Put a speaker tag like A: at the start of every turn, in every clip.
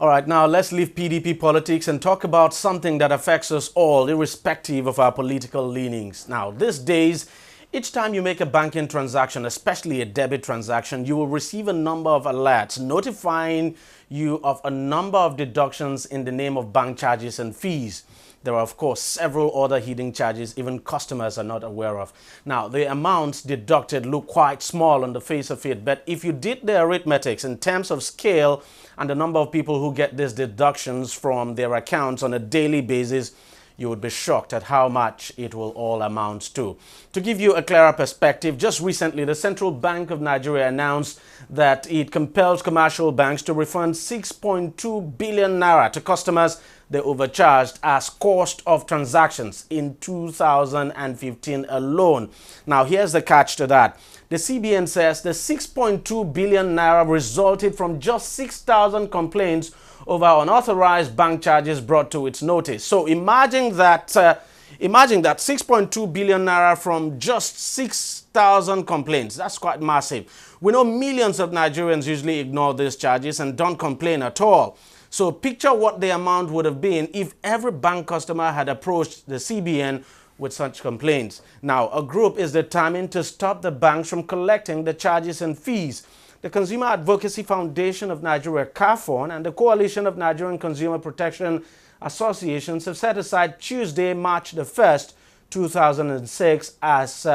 A: All right, now let's leave PDP politics and talk about something that affects us all, irrespective of our political leanings. Now, these days, each time you make a banking transaction, especially a debit transaction, you will receive a number of alerts notifying you of a number of deductions in the name of bank charges and fees. There are, of course, several other hidden charges even customers are not aware of. Now, the amounts deducted look quite small on the face of it, but if you did the arithmetics in terms of scale and the number of people who get these deductions from their accounts on a daily basis, you would be shocked at how much it will all amount to. To give you a clearer perspective, just recently, the Central Bank of Nigeria announced that it compels commercial banks to refund 6.2 billion naira to customers they overcharged as cost of transactions in 2015 alone. Now, here's the catch to that. The CBN says the 6.2 billion naira resulted from just 6,000 complaints over unauthorized bank charges brought to its notice. So imagine that 6.2 billion naira from just 6,000 complaints. That's quite massive. We know millions of Nigerians usually ignore these charges and don't complain at all. So picture what the amount would have been if every bank customer had approached the CBN with such complaints. Now, a group is determined to stop the banks from collecting the charges and fees. The Consumer Advocacy Foundation of Nigeria, CAFON, and the Coalition of Nigerian Consumer Protection Associations have set aside Tuesday, March the 1st, 2006 as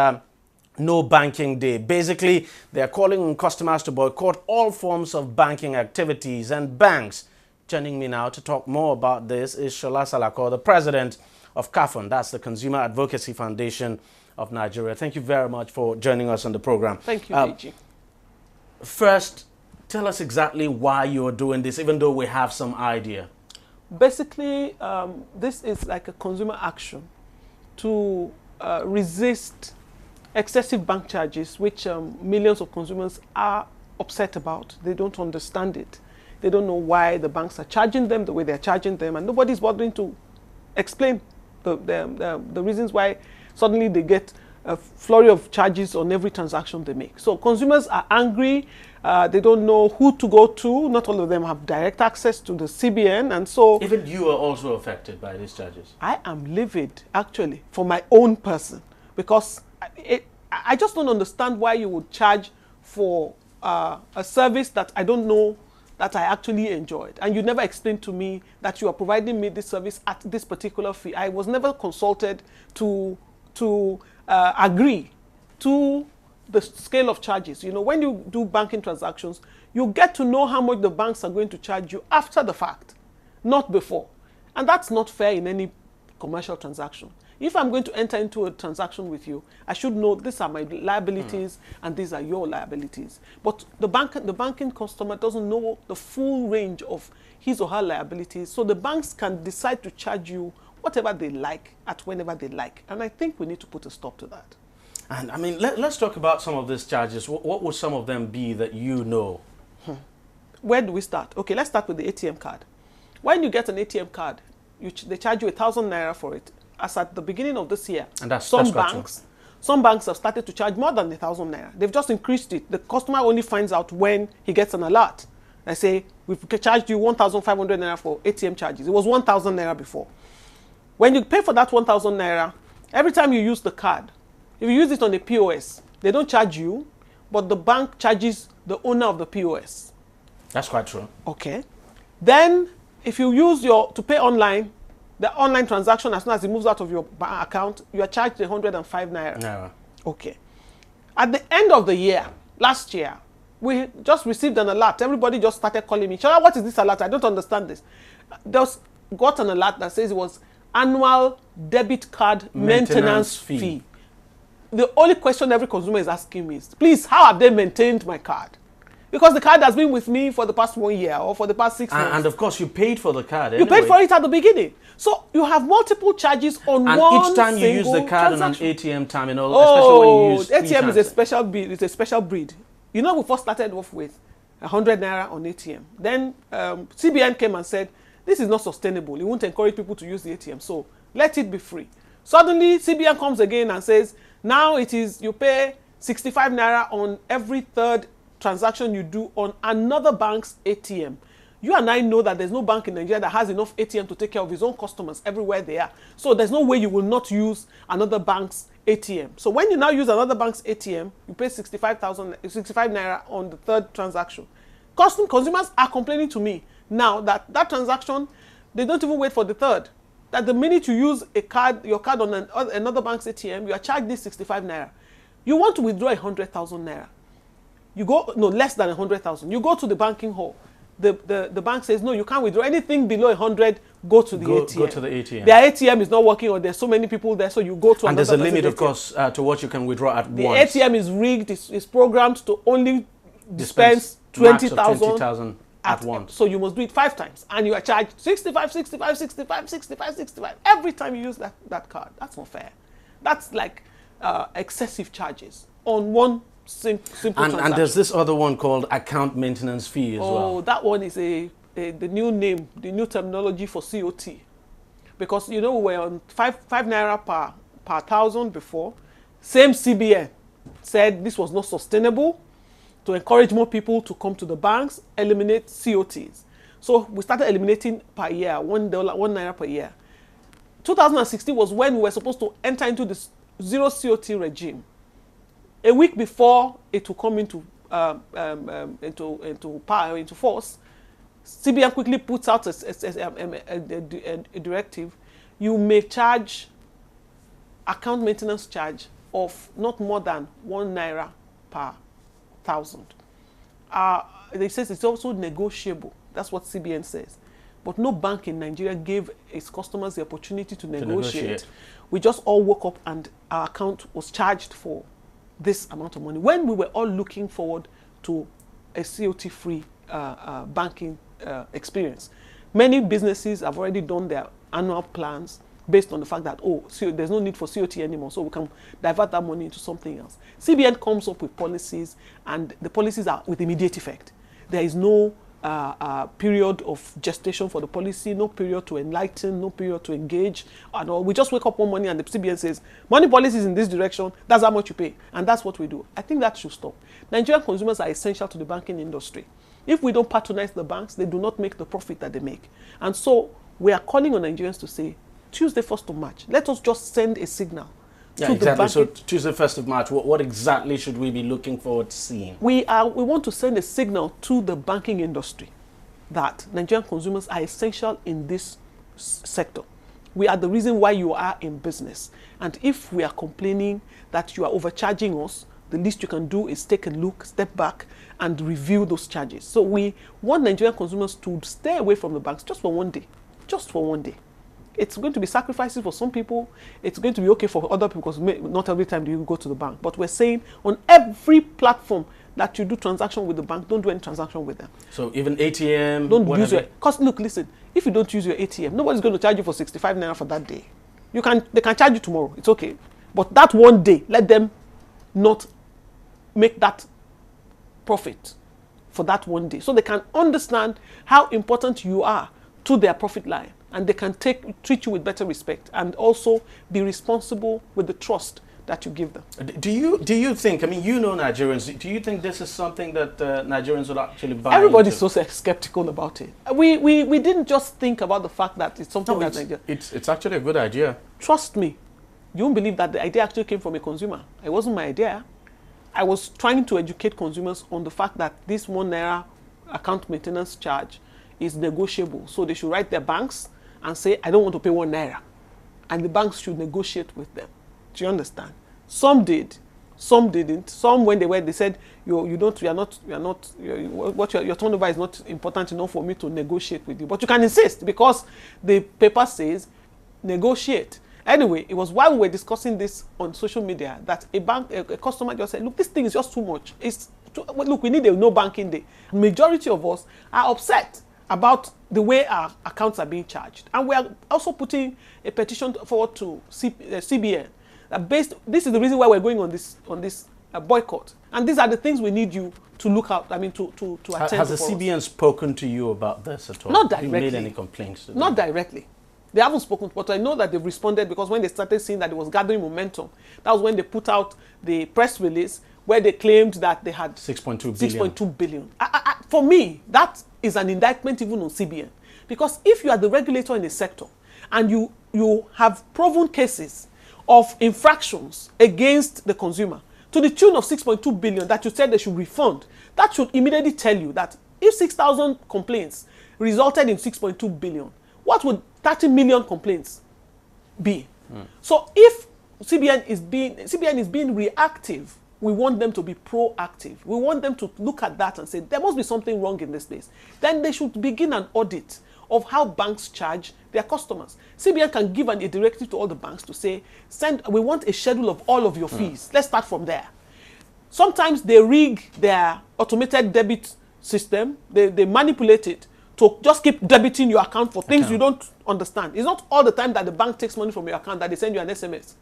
A: No Banking Day. Basically, they are calling on customers to boycott all forms of banking activities and banks. Joining me now to talk more about this is Shola Salako, the president of CAFON, that's the Consumer Advocacy Foundation of Nigeria. Thank you very much for joining us on the program.
B: Thank you, DG.
A: First, tell us exactly why you're doing this, even though we have some idea.
B: Basically, this is like a consumer action to resist excessive bank charges, which millions of consumers are upset about. They don't understand it. They don't know why the banks are charging them the way they're charging them, and nobody's bothering to explain the reasons why suddenly they get a flurry of charges on every transaction they make. So consumers are angry. They don't know who to go to. Not all of them have direct access to the CBN, and so
A: even you are also affected by these charges.
B: I am livid, actually, for my own person, because I just don't understand why you would charge for a service that I don't know that I actually enjoyed, and you never explained to me that you are providing me this service at this particular fee. I was never consulted to agree to the scale of charges. You know, when you do banking transactions, you get to know how much the banks are going to charge you after the fact, not before. And that's not fair in any commercial transaction. If I'm going to enter into a transaction with you, I should know these are my liabilities and these are your liabilities. But the banking customer doesn't know the full range of his or her liabilities, so the banks can decide to charge you whatever they like at whenever they like. And I think we need to put a stop to that.
A: And I mean, let's talk about some of these charges. What would some of them be that you know?
B: Where do we start? Okay, let's start with the ATM card. When you get an ATM card, they charge you 1,000 naira for it. As at the beginning of this year,
A: and
B: some banks have started to charge more than 1,000 naira. They've just increased it. The customer only finds out when he gets an alert. They say, we've charged you 1,500 naira for ATM charges. It was 1,000 naira before. When you pay for that 1,000 naira, every time you use the card, if you use it on a POS, they don't charge you, but the bank charges the owner of the POS.
A: That's quite true.
B: Okay. Then, if you use to pay online, the online transaction, as soon as it moves out of your bank account, you are charged 105 naira.
A: Naira. Okay.
B: At the end of the year, last year, we just received an alert. Everybody just started calling me, Shola, what is this alert? I don't understand this. Just got an alert that says it was annual debit card maintenance fee. The only question every consumer is asking me is, please, how have they maintained my card? Because the card has been with me for the past 1 year or for the past 6 months.
A: And of course, you paid for the card anyway.
B: You paid for it at the beginning. So you have multiple charges on
A: and
B: one
A: each time you use the card
B: transaction.
A: on an ATM terminal, especially when you use
B: ATM is a special breed. It's a special breed. You know, we first started off with 100 naira on ATM. Then CBN came and said, this is not sustainable. It won't encourage people to use the ATM. So let it be free. Suddenly, CBN comes again and says, now it is, you pay 65 naira on every third transaction you do on another bank's ATM. You and I know that there's no bank in Nigeria that has enough ATM to take care of its own customers everywhere they are. So there's no way you will not use another bank's ATM. So when you now use another bank's ATM, you pay 65 naira on the third transaction. Consumers are complaining to me now that that transaction, they don't even wait for the third. That the minute you use your card on another bank's ATM, you are charged this 65 naira. You want to withdraw 100,000 naira. You go, no, less than 100,000. You go to the banking hall. The bank says, no, you can't withdraw anything below 100, go to the ATM.
A: Go to the ATM.
B: Their ATM is not working, or there's so many people there, so you go to another.
A: And there's a limit, of course, to what you can withdraw at once.
B: The ATM is rigged, it's programmed to only dispense 20,000
A: at once.
B: So you must do it 5 times, and you are charged 65 every time you use that card. That's not fair. That's like excessive charges on one simple transaction.
A: And there's this other one called account maintenance fee as well.
B: Oh, that one is the new name, the new terminology for COT. Because, you know, we were on 5 naira per 1,000 before. Same CBN said this was not sustainable, to encourage more people to come to the banks, eliminate COTs. So we started eliminating per year, $1 naira per year. 2016 was when we were supposed to enter into this zero COT regime. A week before it will come into force, CBN quickly puts out a directive. You may charge account maintenance charge of not more than 1 naira per 1,000. They says it's also negotiable. That's what CBN says. But no bank in Nigeria gave its customers the opportunity to negotiate. We just all woke up and our account was charged for this amount of money, when we were all looking forward to a COT-free banking experience. Many businesses have already done their annual plans based on the fact that, there's no need for COT anymore, so we can divert that money into something else. CBN comes up with policies, and the policies are with immediate effect. There is no period of gestation for the policy, no period to enlighten, no period to engage at all. We just wake up one morning and the CBN says, money policy is in this direction, that's how much you pay. And that's what we do. I think that should stop. Nigerian consumers are essential to the banking industry. If we don't patronize the banks, they do not make the profit that they make. And so we are calling on Nigerians to say, Tuesday 1st of March, let us just send a signal.
A: Yeah, exactly. So Tuesday 1st of March, what exactly should we be looking forward to seeing? We
B: want to send a signal to the banking industry that Nigerian consumers are essential in this sector. We are the reason why you are in business. And if we are complaining that you are overcharging us, the least you can do is take a look, step back, and review those charges. So we want Nigerian consumers to stay away from the banks just for one day. Just for one day. It's going to be sacrifices for some people. It's going to be okay for other people, because not every time do you go to the bank. But we're saying on every platform that you do transaction with the bank, don't do any transaction with them.
A: So even ATM?
B: Don't use your... Because look, listen, if you don't use your ATM, nobody's going to charge you for 65 naira for that day. They can charge you tomorrow. It's okay. But that one day, let them not make that profit for that one day. So they can understand how important you are to their profit line. And they can treat you with better respect, and also be responsible with the trust that you give them.
A: Do you think, I mean, you know Nigerians, do you think this is something that Nigerians would actually buy
B: Everybody's
A: into?
B: so skeptical about it. We didn't just think about the fact that it's something
A: it's actually a good idea.
B: Trust me, you won't believe that the idea actually came from a consumer. It wasn't my idea. I was trying to educate consumers on the fact that this 1 naira account maintenance charge is negotiable. So they should write their banks and say, I don't want to pay 1 naira. And the banks should negotiate with them. Do you understand? Some did, some didn't. Some, when they said, your turnover is not important enough for me to negotiate with you. But you can insist, because the paper says negotiate. Anyway, it was while we were discussing this on social media that a customer just said, look, this thing is just too much. Look, we need a no banking day. Majority of us are upset about the way our accounts are being charged. And we are also putting a petition forward to CBN. This is the reason why we're going on this boycott. And these are the things we need you to look out, to attend to.
A: Has the CBN spoken to you about this at all?
B: Not directly.
A: Have you made any complaints to them?
B: Not directly. They haven't spoken, but I know that they've responded, because when they started seeing that it was gathering momentum, that was when they put out the press release where they claimed that they had
A: 6.2 billion.
B: 6.2 billion. for me, that is an indictment even on CBN. Because if you are the regulator in a sector and you have proven cases of infractions against the consumer to the tune of 6.2 billion that you said they should refund, that should immediately tell you that if 6,000 complaints resulted in 6.2 billion, what would 30 million complaints be? So if CBN is being reactive, we want them to be proactive. We want them to look at that and say, there must be something wrong in this place. Then they should begin an audit of how banks charge their customers. CBN can give a directive to all the banks to say, we want a schedule of all of your fees. Let's start from there. Sometimes they rig their automated debit system. They manipulate it to just keep debiting your account for things you don't understand. It's not all the time that the bank takes money from your account that they send you an SMS.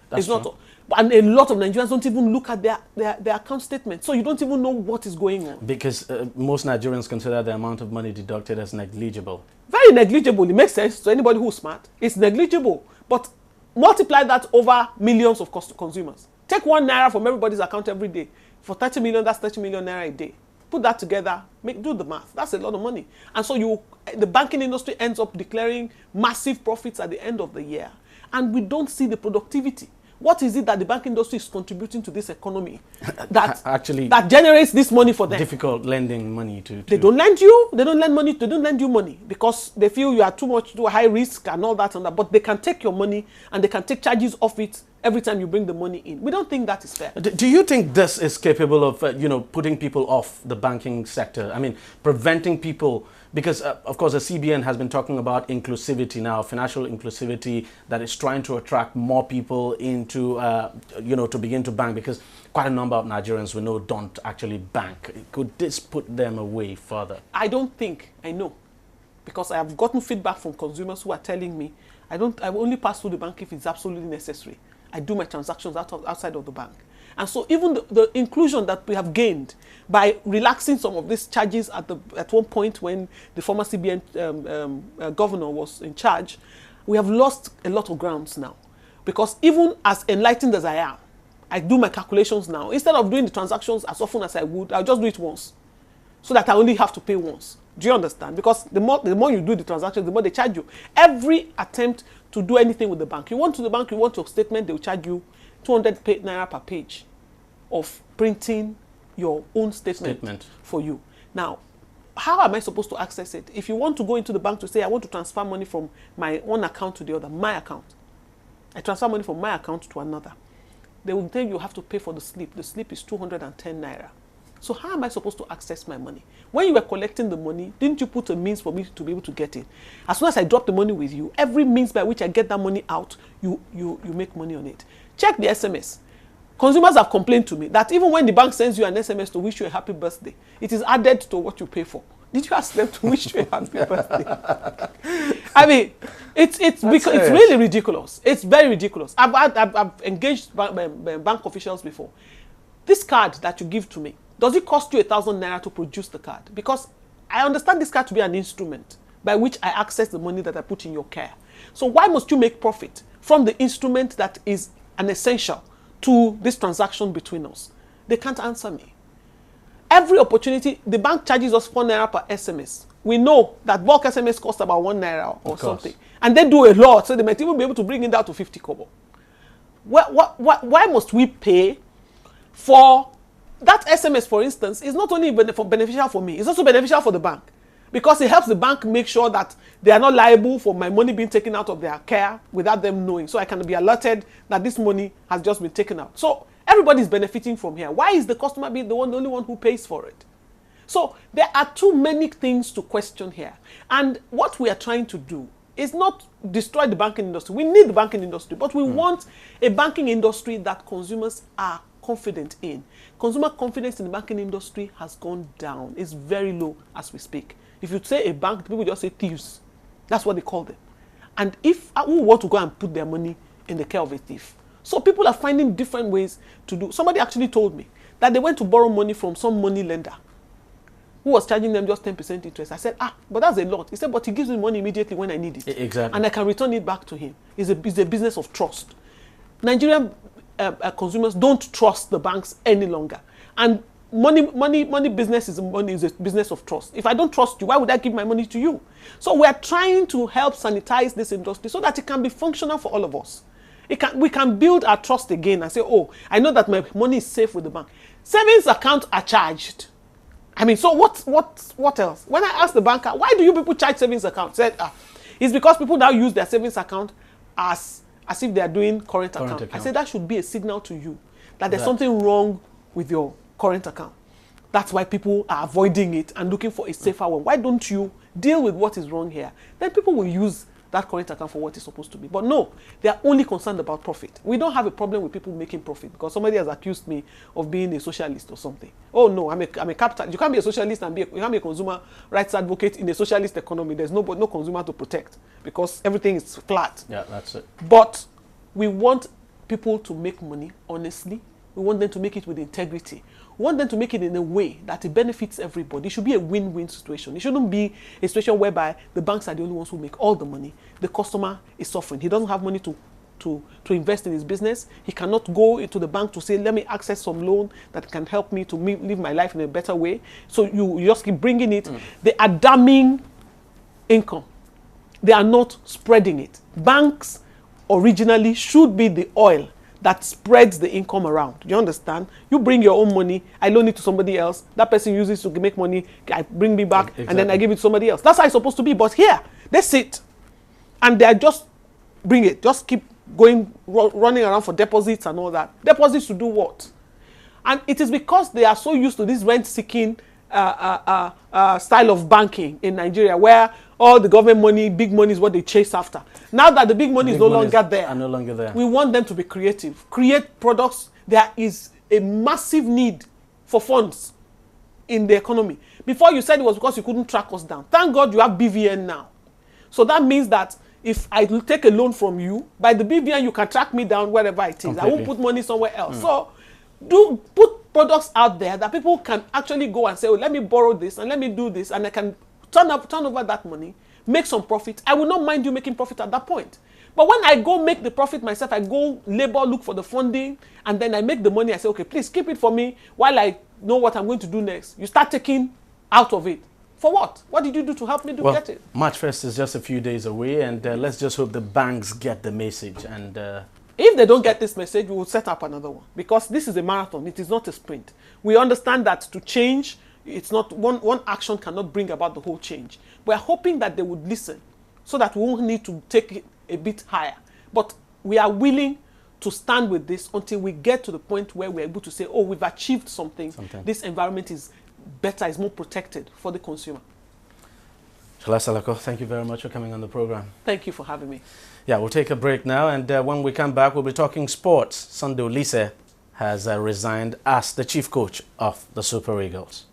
A: That's
B: it's not all. And a lot of Nigerians don't even look at their account statement. So you don't even know what is going on.
A: Because most Nigerians consider the amount of money deducted as negligible.
B: Very negligible. It makes sense to anybody who's smart. It's negligible. But multiply that over millions of consumers. Take 1 naira from everybody's account every day. For 30 million, that's 30 million naira a day. Put that together, do the math. That's a lot of money. And so the banking industry ends up declaring massive profits at the end of the year. And we don't see the productivity. What is it that the banking industry is contributing to this economy that generates this money for them?
A: Difficult lending money to...
B: They don't lend you. They don't lend money. They don't lend you money because they feel you are too high risk and all that and that. But they can take your money and they can take charges off it every time you bring the money in. We don't think that is fair.
A: Do you think this is capable of, putting people off the banking sector? I mean, preventing people... Because, of course, the CBN has been talking about inclusivity now, financial inclusivity, that is trying to attract more people into, to begin to bank, because quite a number of Nigerians we know don't actually bank. Could this put them away further?
B: I don't think. I know. Because I have gotten feedback from consumers who are telling me, I only pass through the bank if it's absolutely necessary. I do my transactions outside of the bank. And so even the inclusion that we have gained by relaxing some of these charges at one point when the former CBN governor was in charge, we have lost a lot of grounds now. Because even as enlightened as I am, I do my calculations now. Instead of doing the transactions as often as I would, I'll just do it once. So that I only have to pay once. Do you understand? Because the more you do the transactions, the more they charge you. Every attempt to do anything with the bank. You want to the bank, you want your statement, they will charge you 200 naira per page of printing your own statement for you. Now, how am I supposed to access it? If you want to go into the bank to say, I want to transfer money from my own account to the other, my account. I transfer money from my account to another. They will tell you you have to pay for the slip. The slip is 210 naira. So how am I supposed to access my money? When you were collecting the money, didn't you put a means for me to be able to get it? As soon as I drop the money with you, every means by which I get that money out, you make money on it. Check the SMS. Consumers have complained to me that even when the bank sends you an SMS to wish you a happy birthday, it is added to what you pay for. Did you ask them to wish you a happy birthday? I mean, it's really ridiculous. It's very ridiculous. I've engaged bank officials before. This card that you give to me, does it cost you 1,000 naira to produce the card? Because I understand this card to be an instrument by which I access the money that I put in your care. So why must you make profit from the instrument that is an essential to this transaction between us? They can't answer me. Every opportunity, the bank charges us 4 naira per SMS. We know that bulk SMS costs about 1 naira or something. And they do a lot, so they might even be able to bring it down to 50 kobo. Why must we pay for that SMS, for instance? Is not only beneficial for me, it's also beneficial for the bank. Because it helps the bank make sure that they are not liable for my money being taken out of their care without them knowing. So I can be alerted that this money has just been taken out. So everybody is benefiting from here. Why is the customer being the only one who pays for it? So there are too many things to question here. And what we are trying to do is not destroy the banking industry. We need the banking industry, but we want a banking industry that consumers are confident in. Consumer confidence in the banking industry has gone down. It's very low as we speak. If you say a bank, people just say thieves. That's what they call them. And who want to go and put their money in the care of a thief? So people are finding different ways to do. Somebody actually told me that they went to borrow money from some money lender who was charging them just 10% interest. I said, but that's a lot. He said, but he gives me money immediately when I need it.
A: Exactly.
B: And I can return it back to him. It's a business of trust. Nigerian consumers don't trust the banks any longer. And money business is a business of trust. If I don't trust you, why would I give my money to you? So we are trying to help sanitize this industry so that it can be functional for all of us. We can build our trust again and say, oh, I know that my money is safe with the bank. Savings accounts are charged. I mean, so what else? When I asked the banker, why do you people charge savings accounts? Said, it's because people now use their savings account as if they are doing current account. I said that should be a signal to you that there's something wrong with your current account. That's why people are avoiding it and looking for a safer one. Why don't you deal with what is wrong here? Then people will use that current account for what it's supposed to be. But no, they are only concerned about profit. We don't have a problem with people making profit because somebody has accused me of being a socialist or something. Oh no, I'm a capitalist. You can't be a socialist and you can't be a consumer rights advocate in a socialist economy. There's no consumer to protect because everything is flat.
A: Yeah, that's it.
B: But we want people to make money honestly. We want them to make it with integrity. We want them to make it in a way that it benefits everybody. It should be a win-win situation. It shouldn't be a situation whereby the banks are the only ones who make all the money. The customer is suffering. He doesn't have money to invest in his business. He cannot go into the bank to say, let me access some loan that can help me to live my life in a better way. So you just keep bringing it. They are damming income. They are not spreading it. Banks originally should be the oil that spreads the income around. Do you understand? You bring your own money, I loan it to somebody else, that person uses it to make money, I bring me back, exactly. And then I give it to somebody else. That's how it's supposed to be. But here, they sit, and they just bring it, just keep going, running around for deposits and all that. Deposits to do what? And it is because they are so used to this rent-seeking style of banking in Nigeria, where all the government money, big money is what they chase after. Now that the big money is no longer there, we want them to be creative, create products. There is a massive need for funds in the economy. Before you said it was because you couldn't track us down. Thank God you have BVN now. So that means that if I will take a loan from you, by the BVN you can track me down wherever it is. Completely. I won't put money somewhere else. So put products out there that people can actually go and say, oh, let me borrow this and let me do this, and I can turn over that money, make some profit. I will not mind you making profit at that point. But when I go make the profit myself, I go labor, look for the funding, and then I make the money. I say, okay, please keep it for me while I know what I'm going to do next. You start taking out of it. For what? What did you do to help me get it?
A: March 1st is just a few days away, and let's just hope the banks get the message. And
B: if they don't get this message, we will set up another one. Because this is a marathon. It is not a sprint. We understand that to change, it's not one action cannot bring about the whole change. We're hoping that they would listen so that we won't need to take it a bit higher. But we are willing to stand with this until we get to the point where we're able to say, oh, we've achieved something. This environment is better, is more protected for the consumer.
A: Shola Salako, thank you very much for coming on the program.
B: Thank you for having me.
A: Yeah, we'll take a break now, and when we come back, we'll be talking sports. Sunday Olise has resigned as the chief coach of the Super Eagles.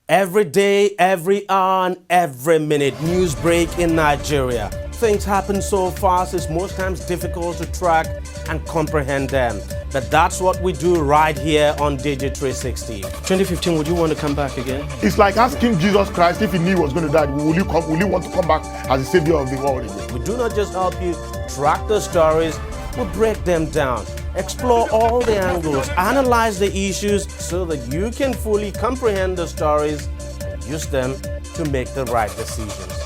A: Every day, every hour, and every minute, news break in Nigeria. Things happen so fast, it's most times difficult to track and comprehend them. But that's what we do right here on DEJI360. 2015, would you want to come back again?
C: It's like asking Jesus Christ if he knew he was going to die, will you want to come back as the savior of the world again?
A: We do not just help you track the stories, we break them down, explore all the angles, analyze the issues so that you can fully comprehend the stories and use them to make the right decisions.